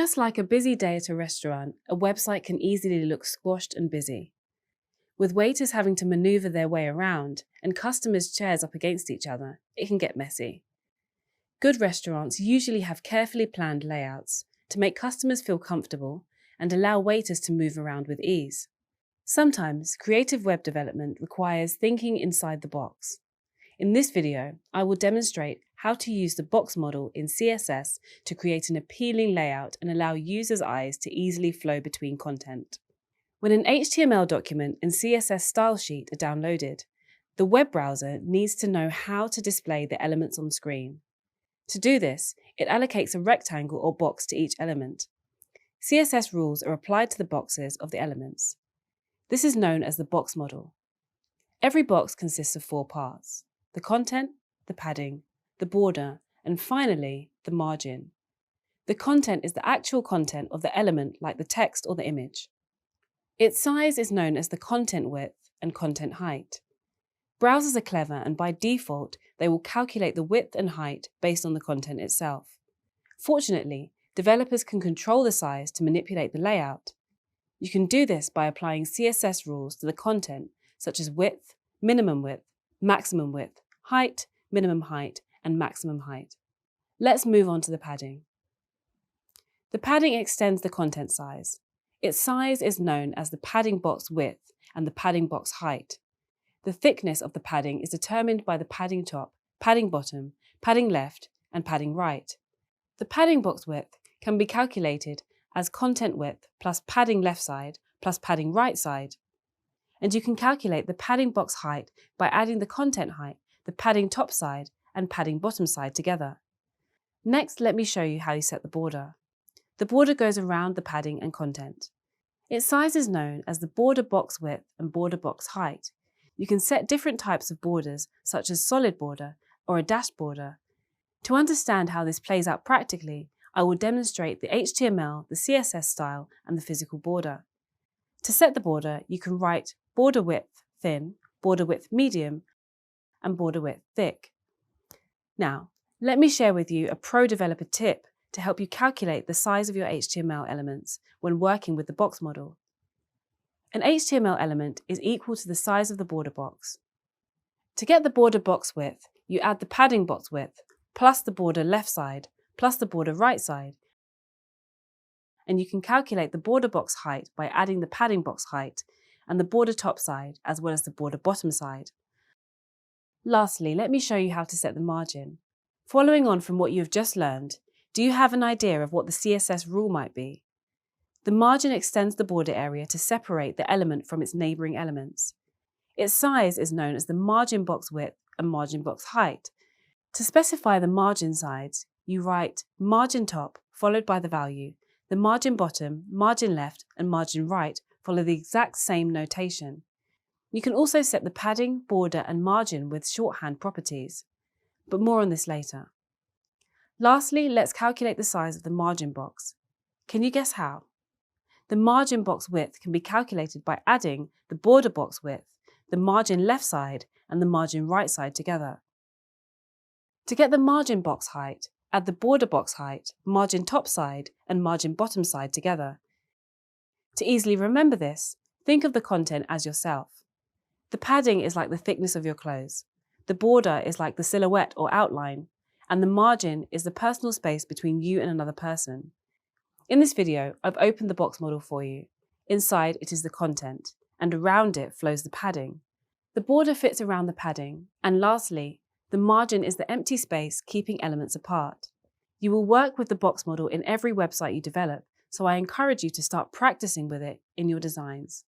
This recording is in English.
Just like a busy day at a restaurant, a website can easily look squashed and busy. With waiters having to maneuver their way around and customers' chairs up against each other, it can get messy. Good restaurants usually have carefully planned layouts to make customers feel comfortable and allow waiters to move around with ease. Sometimes, creative web development requires thinking inside the box. In this video, I will demonstrate how to use the box model in CSS to create an appealing layout and allow users' eyes to easily flow between content. When an HTML document and CSS style sheet are downloaded, the web browser needs to know how to display the elements on screen. To do this, it allocates a rectangle or box to each element. CSS rules are applied to the boxes of the elements. This is known as the box model. Every box consists of 4 parts: the content, the padding, the border, and finally, the margin. The content is the actual content of the element, like the text or the image. Its size is known as the content width and content height. Browsers are clever, and by default, they will calculate the width and height based on the content itself. Fortunately, developers can control the size to manipulate the layout. You can do this by applying CSS rules to the content, such as width, maximum width, height, minimum height, and maximum height. Let's move on to the padding. The padding extends the content size. Its size is known as the padding box width and the padding box height. The thickness of the padding is determined by the padding top, padding bottom, padding left, and padding right. The padding box width can be calculated as content width plus padding left side plus padding right side. And you can calculate the padding box height by adding the content height, the padding top side, and padding bottom side together. Next, let me show you how you set the border. The border goes around the padding and content. Its size is known as the border box width and border box height. You can set different types of borders, such as solid border or a dashed border. To understand how this plays out practically, I will demonstrate the HTML, the CSS style, and the physical border. To set the border, you can write border width thin, border width medium, and border width thick. Now, let me share with you a pro developer tip to help you calculate the size of your HTML elements when working with the box model. An HTML element is equal to the size of the border box. To get the border box width, you add the padding box width plus the border left side plus the border right side, and you can calculate the border box height by adding the padding box height and the border top side as well as the border bottom side. Lastly, let me show you how to set the margin. Following on from what you have just learned, do you have an idea of what the CSS rule might be? The margin extends the border area to separate the element from its neighbouring elements. Its size is known as the margin box width and margin box height. To specify the margin sides, you write margin top followed by the value. The margin bottom, margin left, and margin right follow the exact same notation. You can also set the padding, border, and margin with shorthand properties, but more on this later. Lastly, let's calculate the size of the margin box. Can you guess how? The margin box width can be calculated by adding the border box width, the margin left side, and the margin right side together. To get the margin box height, add the border box height, margin top side, and margin bottom side together. To easily remember this, think of the content as yourself. The padding is like the thickness of your clothes. The border is like the silhouette or outline, and the margin is the personal space between you and another person. In this video, I've opened the box model for you. Inside it is the content, and around it flows the padding. The border fits around the padding, and lastly, the margin is the empty space keeping elements apart. You will work with the box model in every website you develop, so I encourage you to start practicing with it in your designs.